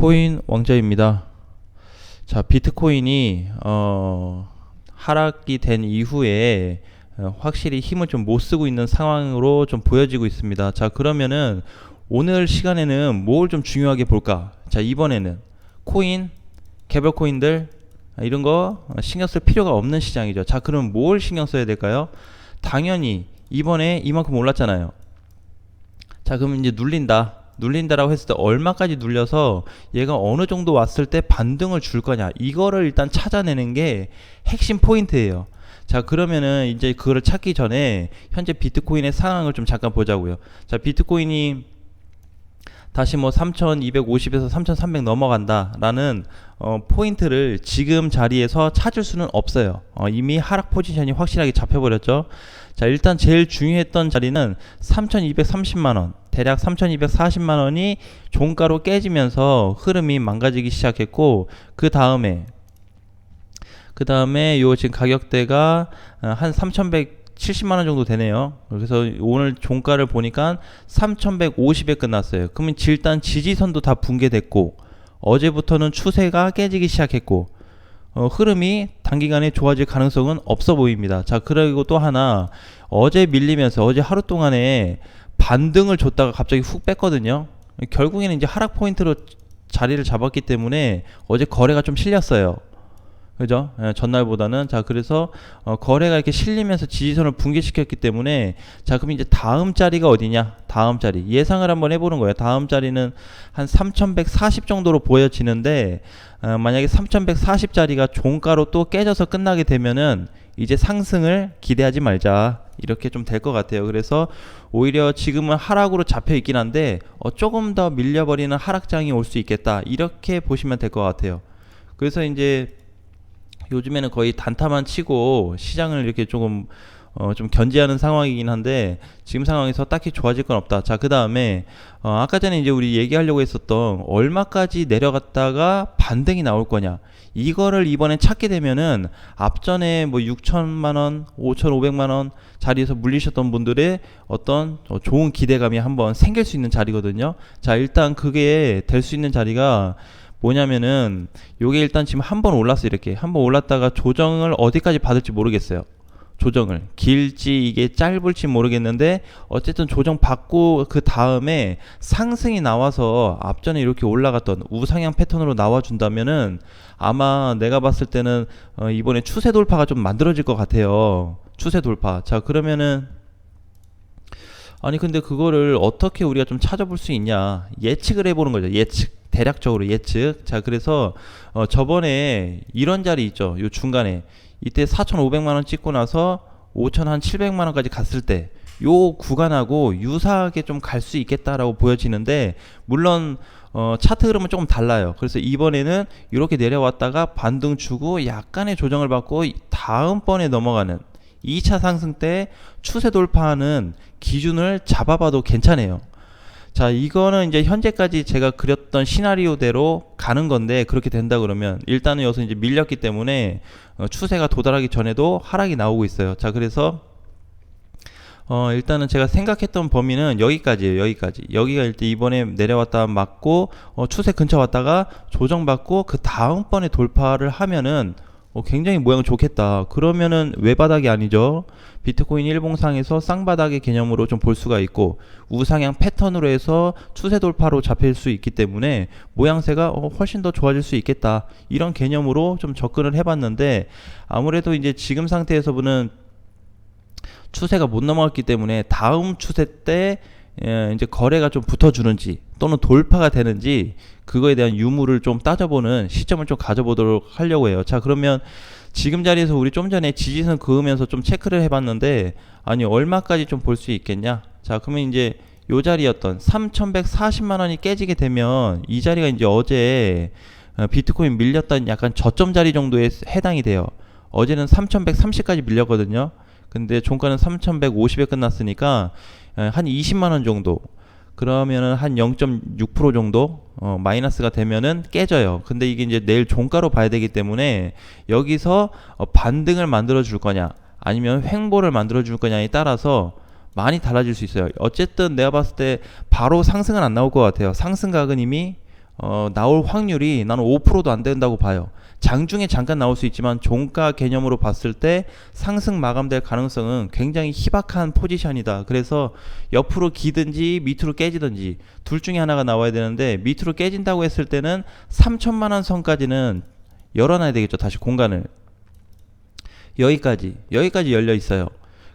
비트코인 왕자입니다. 자, 비트코인이 하락이 된 이후에 확실히 힘을 좀 못 쓰고 있는 상황으로 좀 보여지고 있습니다. 자, 그러면은 오늘 시간에는 뭘 좀 중요하게 볼까? 자, 이번에는 코인, 개별 코인들 이런 거 신경 쓸 필요가 없는 시장이죠. 자, 그럼 뭘 신경 써야 될까요? 당연히 이번에 이만큼 올랐잖아요. 자, 그럼 이제 눌린다라고 했을 때 얼마까지 눌려서 얘가 어느 정도 왔을 때 반등을 줄 거냐, 이거를 일단 찾아내는 게 핵심 포인트예요. 자, 그러면은 이제 그거를 찾기 전에 현재 비트코인의 상황을 좀 잠깐 보자고요. 자, 비트코인이 다시 뭐 3250에서 3300 넘어간다라는 포인트를 지금 자리에서 찾을 수는 없어요. 이미 하락 포지션이 확실하게 잡혀버렸죠. 자, 일단 제일 중요했던 자리는 3230만원, 대략 3240만원이 종가로 깨지면서 흐름이 망가지기 시작했고, 그 다음에 요 지금 가격대가 한 3170만원 정도 되네요. 그래서 오늘 종가를 보니까 3150에 끝났어요. 그러면 일단 지지선도 다 붕괴됐고, 어제부터는 추세가 깨지기 시작했고, 흐름이 단기간에 좋아질 가능성은 없어 보입니다. 자, 그리고 또 하나, 어제 밀리면서 어제 하루 동안에 반등을 줬다가 갑자기 훅 뺐거든요. 결국에는 이제 하락 포인트로 자리를 잡았기 때문에 어제 거래가 좀 실렸어요. 그죠? 전날보다는. 자, 그래서 거래가 이렇게 실리면서 지지선을 붕괴시켰기 때문에, 자, 그럼 이제 다음 자리가 어디냐? 다음 자리 예상을 한번 해보는 거예요. 다음 자리는 한 3140 정도로 보여지는데, 만약에 3140 자리가 종가로 또 깨져서 끝나게 되면은 이제 상승을 기대하지 말자, 이렇게 좀 될 것 같아요. 그래서 오히려 지금은 하락으로 잡혀 있긴 한데 조금 더 밀려버리는 하락장이 올 수 있겠다, 이렇게 보시면 될 것 같아요. 그래서 이제 요즘에는 거의 단타만 치고 시장을 이렇게 조금 좀 견제하는 상황이긴 한데, 지금 상황에서 딱히 좋아질 건 없다. 자, 그 다음에 아까 전에 이제 우리 얘기하려고 했었던 얼마까지 내려갔다가 반등이 나올 거냐, 이거를 이번에 찾게 되면은 앞전에 뭐 6천만원, 5,500만원 자리에서 물리셨던 분들의 어떤 좋은 기대감이 한번 생길 수 있는 자리거든요. 자, 일단 그게 될 수 있는 자리가 뭐냐면은, 요게 일단 지금 한번 올랐어. 이렇게 한번 올랐다가 조정을 어디까지 받을지 모르겠어요. 조정을 길지 이게 짧을지 모르겠는데, 어쨌든 조정 받고 그 다음에 상승이 나와서 앞전에 이렇게 올라갔던 우상향 패턴으로 나와준다면은 아마 내가 봤을 때는 이번에 추세 돌파가 좀 만들어질 것 같아요. 추세 돌파. 자, 그러면은 아니 근데 그거를 어떻게 우리가 좀 찾아볼 수 있냐, 예측을 해보는 거죠. 대략적으로 예측. 자, 그래서 저번에 이런 자리 있죠. 요 중간에 이때 4,500만원 찍고 나서 5,700만원까지 갔을 때 요 구간하고 유사하게 좀 갈 수 있겠다라고 보여지는데, 물론 차트 흐름은 조금 달라요. 그래서 이번에는 이렇게 내려왔다가 반등 주고 약간의 조정을 받고 다음번에 넘어가는 2차 상승 때 추세 돌파하는 기준을 잡아봐도 괜찮아요. 자, 이거는 이제 현재까지 제가 그렸던 시나리오대로 가는 건데, 그렇게 된다 그러면 일단은 여기서 이제 밀렸기 때문에 추세가 도달하기 전에도 하락이 나오고 있어요. 자, 그래서 일단은 제가 생각했던 범위는 여기까지예요. 여기가 일단 이번에 내려왔다 맞고 추세 근처 왔다가 조정받고 그 다음번에 돌파를 하면은 굉장히 모양 좋겠다. 그러면은 외바닥이 아니죠. 비트코인 일봉상에서 쌍바닥의 개념으로 좀 볼 수가 있고, 우상향 패턴으로 해서 추세 돌파로 잡힐 수 있기 때문에 모양새가 훨씬 더 좋아질 수 있겠다, 이런 개념으로 좀 접근을 해봤는데, 아무래도 이제 지금 상태에서 보는 추세가 못 넘어갔기 때문에 다음 추세 때 이제 거래가 좀 붙어주는지 또는 돌파가 되는지, 그거에 대한 유무를 좀 따져보는 시점을 좀 가져보도록 하려고 해요. 자, 그러면 지금 자리에서 우리 좀 전에 지지선 그으면서 좀 체크를 해봤는데, 아니 얼마까지 좀 볼 수 있겠냐. 자, 그러면 이제 요 자리였던 3140만원이 깨지게 되면 이 자리가 이제 어제 비트코인 밀렸던 약간 저점 자리 정도에 해당이 돼요. 어제는 3130까지 밀렸거든요. 근데 종가는 3150에 끝났으니까 한 20만원 정도, 그러면은 한 0.6% 정도 마이너스가 되면은 깨져요. 근데 이게 이제 내일 종가로 봐야 되기 때문에 여기서 반등을 만들어 줄 거냐 아니면 횡보를 만들어 줄 거냐에 따라서 많이 달라질 수 있어요. 어쨌든 내가 봤을 때 바로 상승은 안 나올 것 같아요. 상승각은 이미 나올 확률이 나는 5%도 안 된다고 봐요. 장중에 잠깐 나올 수 있지만 종가 개념으로 봤을 때 상승 마감될 가능성은 굉장히 희박한 포지션이다. 그래서 옆으로 기든지 밑으로 깨지든지 둘 중에 하나가 나와야 되는데, 밑으로 깨진다고 했을 때는 3천만 원 선까지는 열어놔야 되겠죠. 다시 공간을. 여기까지 열려 있어요.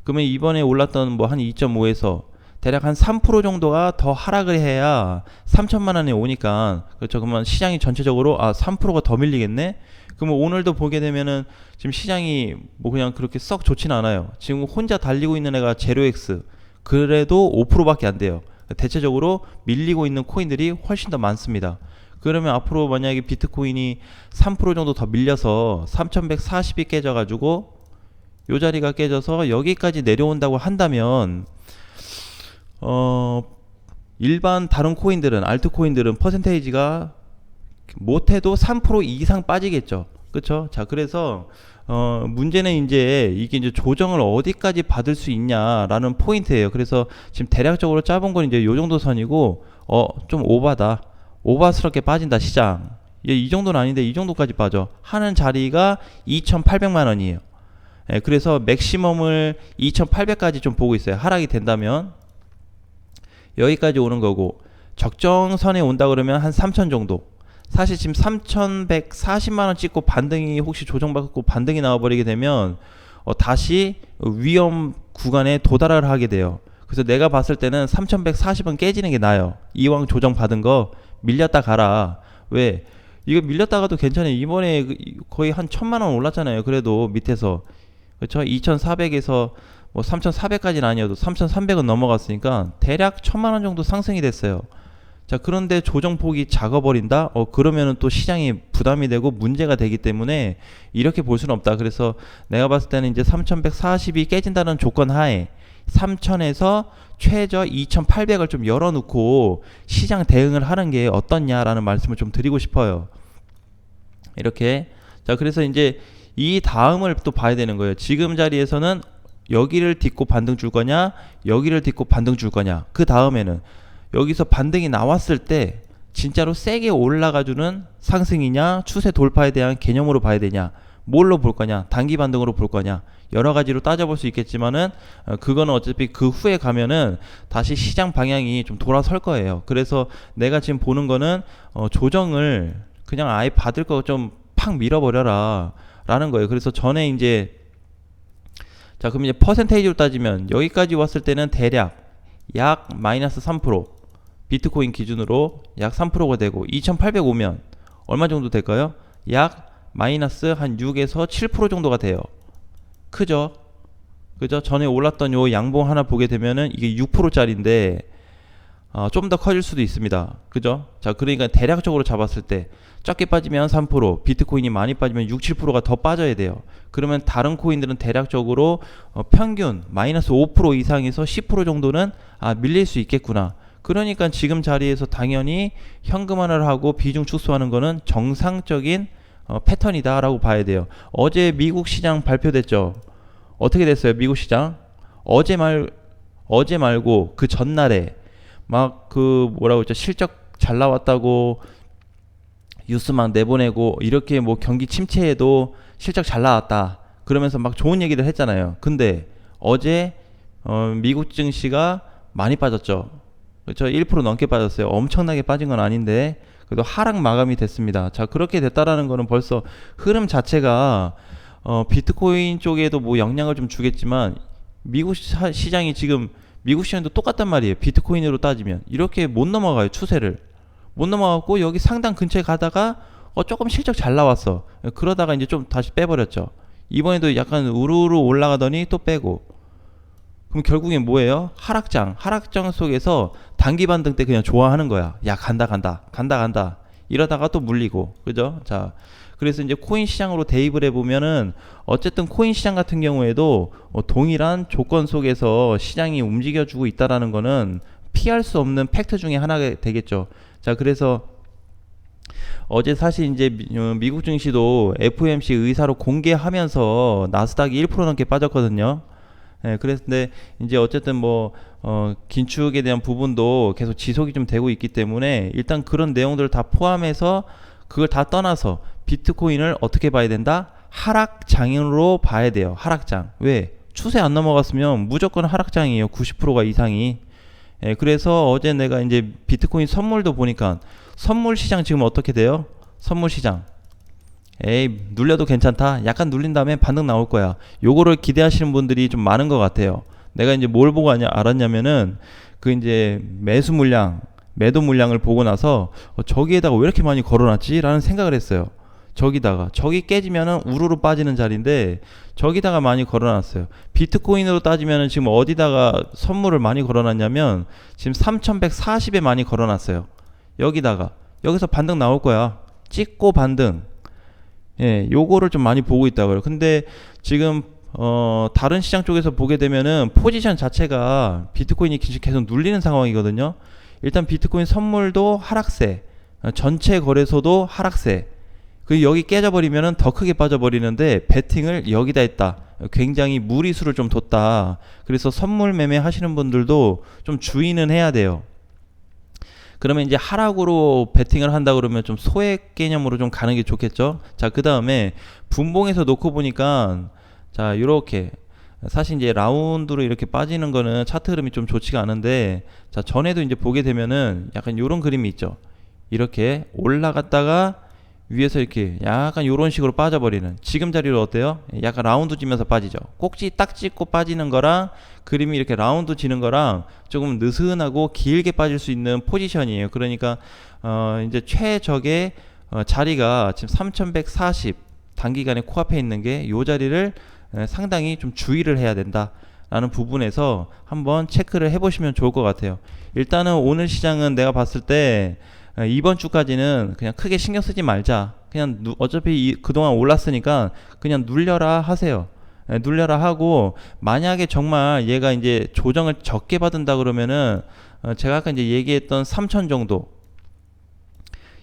그러면 이번에 올랐던 뭐 한 2.5에서 대략 한 3% 정도가 더 하락을 해야 3천만 원에 오니까, 그렇죠. 그러면 시장이 전체적으로 3%가 더 밀리겠네. 그러면 오늘도 보게 되면은 지금 시장이 뭐 그냥 그렇게 썩 좋지는 않아요. 지금 혼자 달리고 있는 애가 제로엑스, 그래도 5%밖에 안 돼요. 대체적으로 밀리고 있는 코인들이 훨씬 더 많습니다. 그러면 앞으로 만약에 비트코인이 3% 정도 더 밀려서 3140이 깨져가지고 요 자리가 깨져서 여기까지 내려온다고 한다면, 일반 다른 코인들은, 알트코인들은 퍼센테이지가 못해도 3% 이상 빠지겠죠. 그쵸? 자, 그래서 문제는 이게 이제 조정을 어디까지 받을 수 있냐라는 포인트예요. 그래서 지금 대략적으로 짜본 건 이제 요 정도 선이고, 좀 오바다, 오바스럽게 빠진다 시장, 이 정도는 아닌데 이 정도까지 빠져 하는 자리가 2,800만 원이에요. 예, 그래서 맥시멈을 2,800까지 좀 보고 있어요. 하락이 된다면 여기까지 오는 거고, 적정선에 온다 그러면 한 3,000 정도. 사실 지금 3,140만 원 찍고 반등이, 혹시 조정받고 반등이 나와버리게 되면 다시 위험 구간에 도달을 하게 돼요. 그래서 내가 봤을 때는 3,140은 깨지는 게 나아요. 이왕 조정 받은 거 밀렸다 가라. 왜? 이거 밀렸다가도 괜찮아요. 이번에 거의 한 1,000만 원 올랐잖아요. 그래도 밑에서, 그렇죠? 2,400에서 뭐 3,400까지는 아니어도 3,300은 넘어갔으니까 대략 1,000만 원 정도 상승이 됐어요. 자, 그런데 조정폭이 작아버린다? 그러면은 또 시장이 부담이 되고 문제가 되기 때문에 이렇게 볼 수는 없다. 그래서 내가 봤을 때는 이제 3,140이 깨진다는 조건 하에 3,000에서 최저 2,800을 좀 열어놓고 시장 대응을 하는 게 어떻냐라는 말씀을 좀 드리고 싶어요. 이렇게. 자, 그래서 이제 이 다음을 또 봐야 되는 거예요. 지금 자리에서는 여기를 딛고 반등 줄 거냐, 여기를 딛고 반등 줄 거냐. 그 다음에는 여기서 반등이 나왔을 때 진짜로 세게 올라가주는 상승이냐, 추세 돌파에 대한 개념으로 봐야 되냐, 뭘로 볼 거냐, 단기 반등으로 볼 거냐, 여러 가지로 따져볼 수 있겠지만은 그거는 어차피 그 후에 가면은 다시 시장 방향이 좀 돌아설 거예요. 그래서 내가 지금 보는 거는 조정을 그냥 아예 받을 거 좀 팍 밀어버려라 라는 거예요. 그래서 전에 이제, 자, 그럼 이제 퍼센테이지로 따지면 여기까지 왔을 때는 대략 약 마이너스 3%, 비트코인 기준으로 약 3%가 되고, 2,800 오면 얼마 정도 될까요? 약 마이너스 한 6에서 7% 정도가 돼요. 크죠? 그죠? 전에 올랐던 요 양봉 하나 보게 되면은 이게 6%짜리인데 좀 더 커질 수도 있습니다. 그죠? 자, 그러니까 대략적으로 잡았을 때 적게 빠지면 3%, 비트코인이 많이 빠지면 6, 7%가 더 빠져야 돼요. 그러면 다른 코인들은 대략적으로 평균 마이너스 5% 이상에서 10% 정도는 밀릴 수 있겠구나. 그러니까 지금 자리에서 당연히 현금화를 하고 비중 축소하는 거는 정상적인 패턴이다 라고 봐야 돼요. 어제 미국 시장 발표됐죠. 어떻게 됐어요? 미국 시장 어제 말고 그 전날에 막 그 뭐라고 했죠, 실적 잘 나왔다고 뉴스 막 내보내고, 이렇게 뭐 경기 침체에도 실적 잘 나왔다 그러면서 막 좋은 얘기를 했잖아요. 근데 어제 미국 증시가 많이 빠졌죠. 그렇죠? 1% 넘게 빠졌어요. 엄청나게 빠진 건 아닌데 그래도 하락 마감이 됐습니다. 자, 그렇게 됐다라는 거는 벌써 흐름 자체가 비트코인 쪽에도 뭐 영향을 좀 주겠지만, 미국 시장이 지금, 미국 시장도 똑같단 말이에요. 비트코인으로 따지면 이렇게 못 넘어가요. 추세를 못 넘어가고 여기 상단 근처에 가다가 조금 실적 잘 나왔어. 그러다가 이제 좀 다시 빼버렸죠. 이번에도 약간 우르르 올라가더니 또 빼고. 그럼 결국엔 뭐예요? 하락장 속에서 단기 반등 때 그냥 좋아하는 거야. 야, 간다 이러다가 또 물리고. 그죠? 자, 그래서 이제 코인 시장으로 대입을 해보면은 어쨌든 코인 시장 같은 경우에도 동일한 조건 속에서 시장이 움직여주고 있다라는 거는 피할 수 없는 팩트 중에 하나가 되겠죠. 자, 그래서 어제 사실 이제 미국 증시도 FOMC 의사로 공개하면서 나스닥이 1% 넘게 빠졌거든요. 예, 그랬는데 이제 어쨌든 뭐 긴축에 대한 부분도 계속 지속이 좀 되고 있기 때문에 일단 그런 내용들을 다 포함해서 그걸 다 떠나서 비트코인을 어떻게 봐야 된다? 하락장으로 봐야 돼요. 하락장. 왜? 추세 안 넘어갔으면 무조건 하락장이에요. 90%가 이상이. 예, 그래서 어제 내가 이제 비트코인 선물도 보니까 선물 시장 지금 어떻게 돼요? 선물 시장. 에이, 눌려도 괜찮다. 약간 눌린 다음에 반등 나올 거야. 요거를 기대하시는 분들이 좀 많은 것 같아요. 내가 이제 뭘 보고 알았냐면은 그 이제 매수 물량, 매도 물량을 보고 나서 저기에다가 왜 이렇게 많이 걸어놨지? 라는 생각을 했어요. 저기 깨지면은 우르르 빠지는 자리인데 저기다가 많이 걸어놨어요. 비트코인으로 따지면은 지금 어디다가 선물을 많이 걸어놨냐면 지금 3140에 많이 걸어놨어요. 여기서 반등 나올 거야. 찍고 반등. 예, 요거를 좀 많이 보고 있다고요. 근데 지금 다른 시장 쪽에서 보게 되면은 포지션 자체가 비트코인이 계속 눌리는 상황이거든요. 일단 비트코인 선물도 하락세, 전체 거래소도 하락세. 그 여기 깨져버리면은 더 크게 빠져버리는데 베팅을 여기다 했다. 굉장히 무리수를 좀 뒀다. 그래서 선물 매매 하시는 분들도 좀 주의는 해야 돼요. 그러면 이제 하락으로 베팅을 한다 그러면 좀 소액 개념으로 좀 가는 게 좋겠죠. 자, 그 다음에 분봉에서 놓고 보니까 자, 요렇게 사실 이제 라운드로 이렇게 빠지는 거는 차트 흐름이 좀 좋지가 않은데 자, 전에도 이제 보게 되면은 약간 요런 그림이 있죠. 이렇게 올라갔다가 위에서 이렇게 약간 요런 식으로 빠져버리는 지금 자리로 어때요? 약간 라운드 지면서 빠지죠. 꼭지 딱 찍고 빠지는 거랑 그림이 이렇게 라운드 지는 거랑 조금 느슨하고 길게 빠질 수 있는 포지션이에요. 그러니까 이제 최적의 자리가 지금 3140 단기간에 코앞에 있는 게 요 자리를 상당히 좀 주의를 해야 된다 라는 부분에서 한번 체크를 해보시면 좋을 것 같아요. 일단은 오늘 시장은 내가 봤을 때 이번 주까지는 그냥 크게 신경 쓰지 말자. 그냥 어차피 그동안 올랐으니까 그냥 눌려라 하세요. 눌려라 하고 만약에 정말 얘가 이제 조정을 적게 받은다 그러면은 제가 아까 이제 얘기했던 3000 정도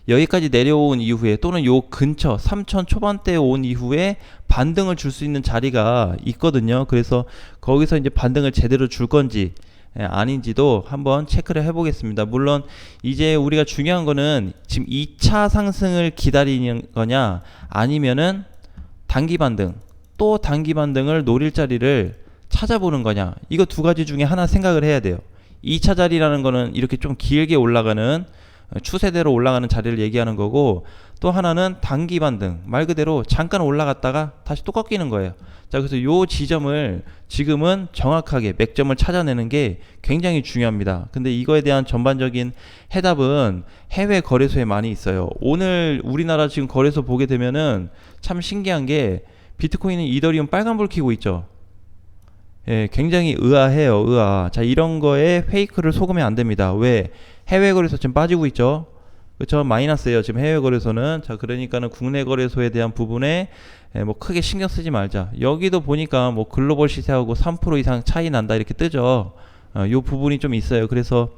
여기까지 내려온 이후에 또는 요 근처 3000 초반대에 온 이후에 반등을 줄 수 있는 자리가 있거든요. 그래서 거기서 이제 반등을 제대로 줄 건지 아닌지도 한번 체크를 해보겠습니다. 물론 이제 우리가 중요한 거는 지금 2차 상승을 기다리는 거냐 아니면은 단기 반등 또 단기 반등을 노릴 자리를 찾아보는 거냐, 이거 두 가지 중에 하나 생각을 해야 돼요. 2차 자리라는 거는 이렇게 좀 길게 올라가는 추세대로 올라가는 자리를 얘기하는 거고, 또 하나는 단기 반등, 말 그대로 잠깐 올라갔다가 다시 또 꺾이는 거예요. 자, 그래서 요 지점을 지금은 정확하게 맥점을 찾아내는 게 굉장히 중요합니다. 근데 이거에 대한 전반적인 해답은 해외 거래소에 많이 있어요. 오늘 우리나라 지금 거래소 보게 되면은 참 신기한 게 비트코인은 이더리움 빨간불 켜고 있죠. 예, 굉장히 의아해요, 의아. 자, 이런 거에 페이크를 속으면 안 됩니다. 왜? 해외 거래소 지금 빠지고 있죠. 그렇죠? 마이너스예요, 지금 해외 거래소는. 자, 그러니까는 국내 거래소에 대한 부분에 뭐 크게 신경 쓰지 말자. 여기도 보니까 뭐 글로벌 시세하고 3% 이상 차이 난다 이렇게 뜨죠. 요 부분이 좀 있어요. 그래서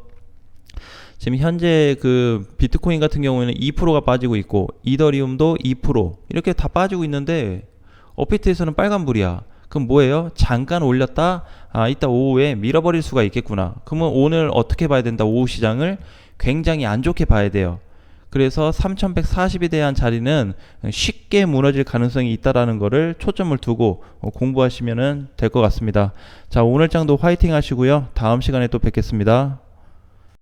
지금 현재 그 비트코인 같은 경우에는 2%가 빠지고 있고 이더리움도 2% 이렇게 다 빠지고 있는데 업비트에서는 빨간불이야. 그럼 뭐예요? 잠깐 올렸다, 이따 오후에 밀어버릴 수가 있겠구나. 그러면 오늘 어떻게 봐야 된다? 오후 시장을 굉장히 안 좋게 봐야 돼요. 그래서 3140에 대한 자리는 쉽게 무너질 가능성이 있다라는 거를 초점을 두고 공부하시면 될 것 같습니다. 자, 오늘 장도 화이팅 하시고요. 다음 시간에 또 뵙겠습니다.